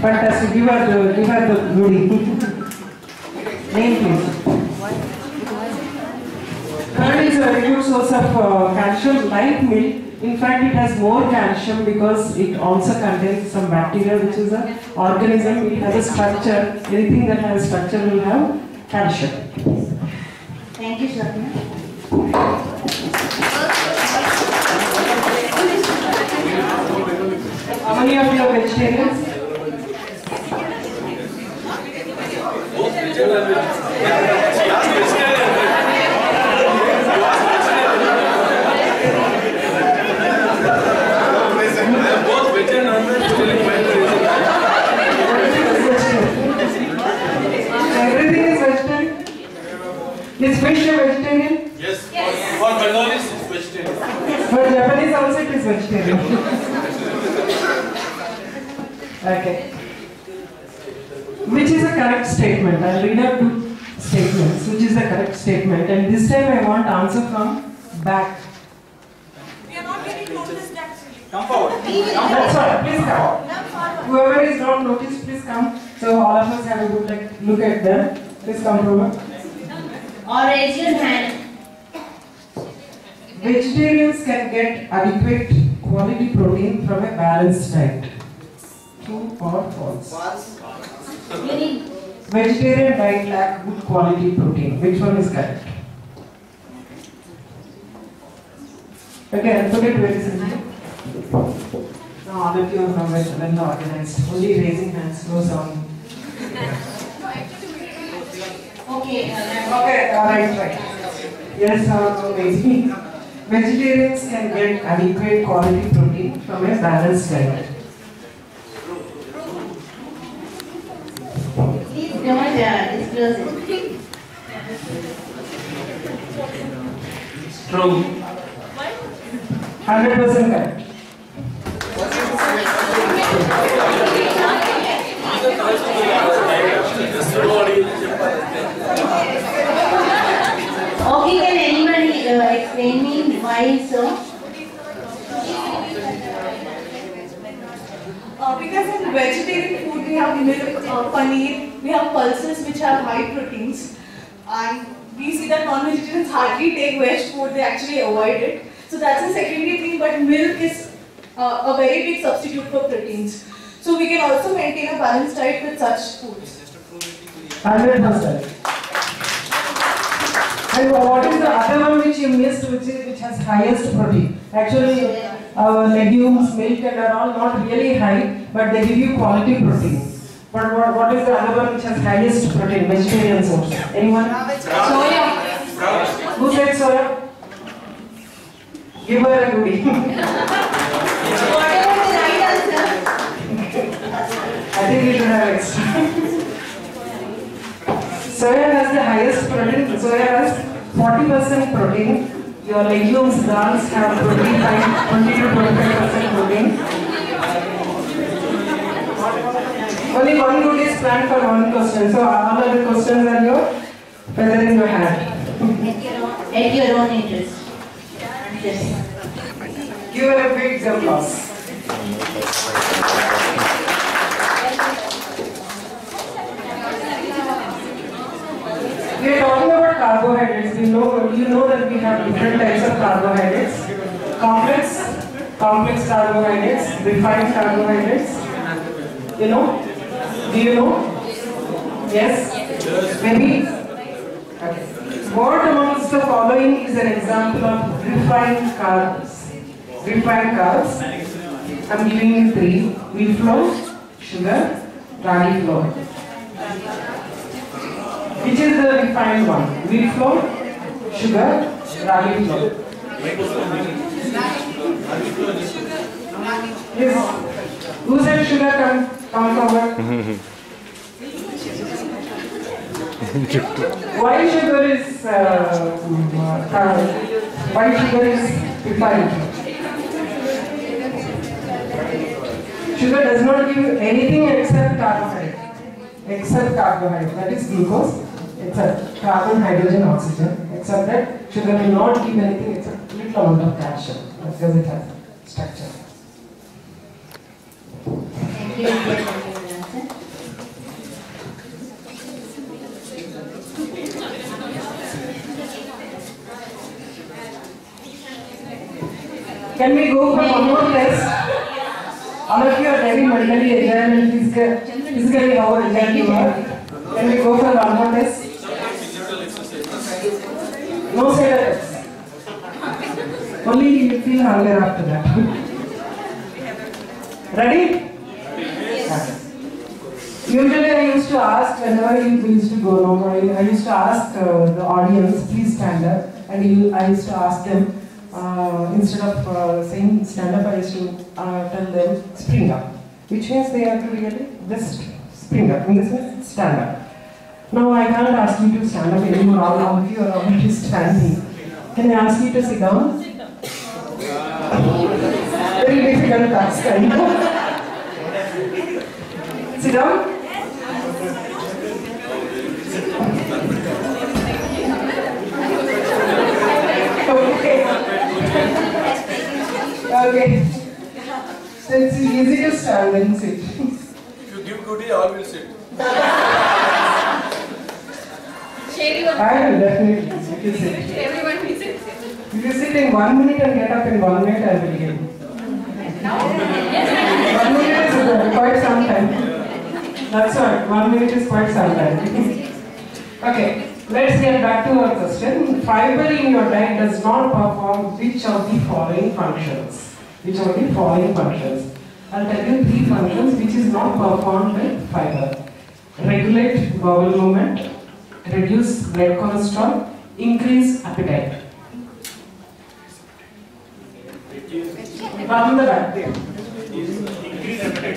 Fantastic. Give her the goodie. Name please. Curd is a very good source of calcium like milk. In fact, it has more calcium because it also contains some bacteria, which is an organism. It has a structure. Anything that has a structure will have calcium. Thank you, Swapna. How many of you are vegetarians? Everything is vegetarian? Is fish a vegetarian? Yes. For Bengalis, it's vegetarian. For Japanese also it is vegetarian. Okay. Which is a correct statement? I'll read out two statements. Which is the correct statement? And this time I want answer from back. We are not getting noticed actually. Come forward. That's all. Please come. Whoever is not noticed, please come. So all of us have a good look at them. Please come forward. Or raise your hand. Vegetarians can get adequate quality protein from a balanced diet. True or false? Vegetarian diet lack good quality protein. Which one is correct? Okay, I'll put it very simply. No, all of you are from well organized. Only raising hands, no sound. Okay. Okay, right. Yes or no, maybe. Vegetarians can get adequate quality protein from a balanced diet. Please don't disclose it. True. 100% correct. Okay, can anybody explain me why so? Because in vegetarian food we have milk, paneer, we have pulses which have high proteins, and we see that non-vegetarians hardly take veg food, they actually avoid it. So that's a secondary thing, but milk is a very big substitute for proteins. So we can also maintain a balanced diet with such foods. 100%. And what is the other one which you missed, which has highest protein? Actually, legumes, milk and are all not really high, but they give you quality protein. But what is the other one which has highest protein? Vegetarian source. Anyone? Soya. Who said soya? Give her a goodie. Whatever the right answer. I think you should have extra. Soya has the highest protein. Soya has 40% protein. Your legumes, dals have 20 to 25% protein. Only one good is planned for one question. So all other questions are your feather in your hat. At your own interest. Yes. Give her a big applause. We are talking about carbohydrates. You know that we have different types of carbohydrates. Complex carbohydrates, refined carbohydrates. You know? Do you know? Yes? Maybe? Okay. What amongst the following is an example of refined carbs? Refined carbs. I'm giving you three. Wheat flour, sugar, ragi flour. Which is the refined one? Wheat flour, sugar, ragi flour. Yes. Who said sugar? Come forward. Why sugar is refined? Sugar does not give you anything except carbohydrate. That is glucose. Except carbon, hydrogen, oxygen. Except that sugar will not give anything except little amount of calcium because it has structure. Thank you. go for one more test? All of you are very mentally agile and physically how agile you are. Can we go for one more test? No setup test. Only you will feel hunger after that. Ready? Usually I used to ask, whenever you used to go no, I used to ask the audience, please stand up, and I used to ask them, instead of saying stand up, I used to tell them spring up, which means they have to really just spring up, in this means stand up. Now I can't ask you to stand up anymore, all of you are already standing. Can I ask you to sit down? Very difficult task, I know. Sit down. Okay. So it's easy to stand and sit. If you give goodie, all will sit. I will definitely. You can sit. Everyone will sit. If you sit in 1 minute and get up in 1 minute, I will give. 1 minute is quite some time. That's right. 1 minute is quite some time. Okay. Let's get back to our question. Fiber in your diet does not perform which of the following functions? Which of the following functions? I'll tell you 3 functions which is not performed by fiber. Regulate bowel movement, reduce blood cholesterol, increase appetite. From the back. Increase appetite.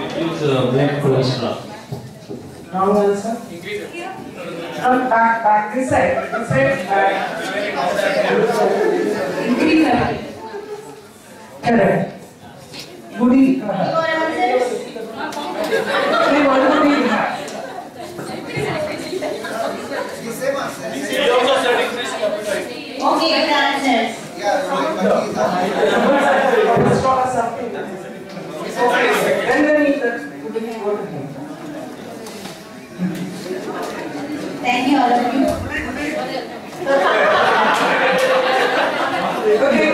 Reduce blood cholesterol. Wrong answer. Back, this side, back. Increase appetite. Correct. Goody. Your answers? Only one goody you have. He also said increasing appetite. Okay, your answers. Then eat that. Thank you, all of you. Okay.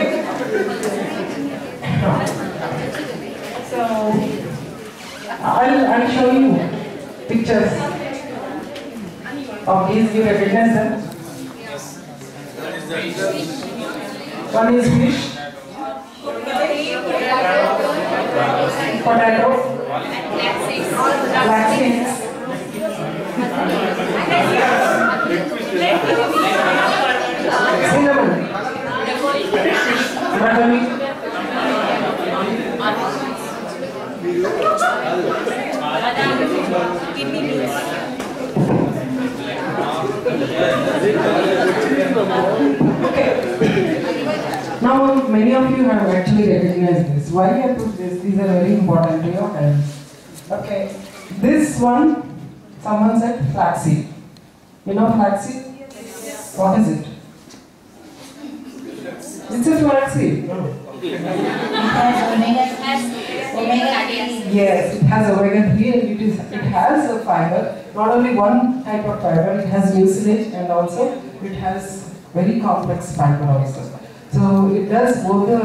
So I'll show you pictures of these. You recognize them? One is fish, potato, flaxseeds, cinnamon, buttermilk, okay. Now many of you have actually recognized this. Why I put this? These are very important to your health. Okay. This one, someone said flaxseed. You know flaxseed? Yes. What is it? It's a flaxseed. It has omega 3. Yes, it has omega-3 and it has a fiber. Not only one type of fiber, it has mucilage and also it has very complex fiber also. So it does both the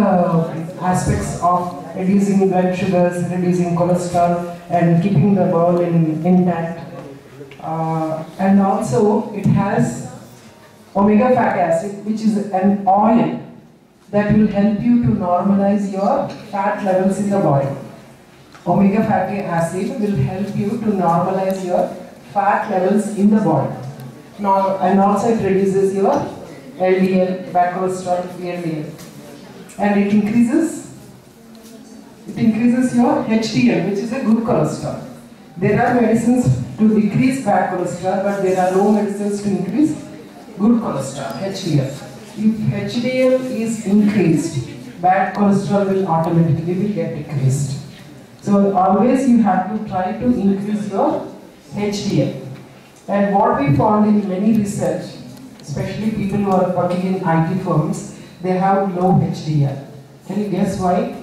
aspects of reducing blood sugars, reducing cholesterol and keeping the bowel intact. And also it has omega fatty acid, which is an oil that will help you to normalize your fat levels in the body. Omega fatty acid will help you to normalize your fat levels in the body. Now, and also it reduces your LDL, bad cholesterol, LDL. And it increases your HDL, which is a good cholesterol. There are medicines to decrease bad cholesterol, but there are no medicines to increase good cholesterol, HDL. If HDL is increased, bad cholesterol will automatically get decreased. So always you have to try to increase your HDL. And what we found in many research, especially people who are working in IT firms, they have low HDL. Can you guess why?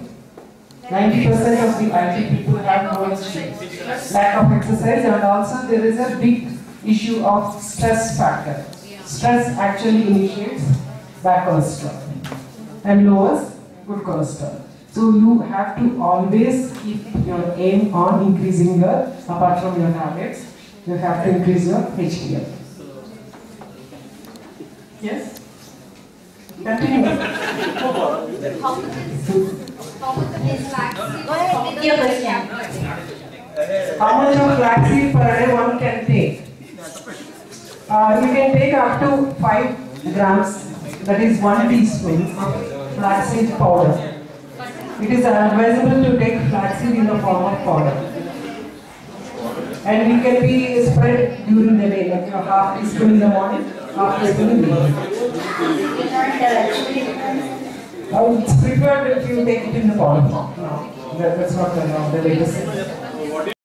90% of the IT people have no HDL. Lack of exercise, and also there is a big issue of stress factor. Stress actually initiates bad cholesterol and lowers good cholesterol. So you have to always keep your aim on increasing your, apart from your tablets, you have to increase your HDL. Yes? Continue. How much of flaxseed per day one can take? You can take up to 5 grams, that is 1 teaspoon of flaxseed powder. It is advisable to take flaxseed in the form of powder. And it can be spread during the day, like half teaspoon in the morning, half teaspoon in the evening. It's preferred if you take it in the powder form. No, that's not the latest.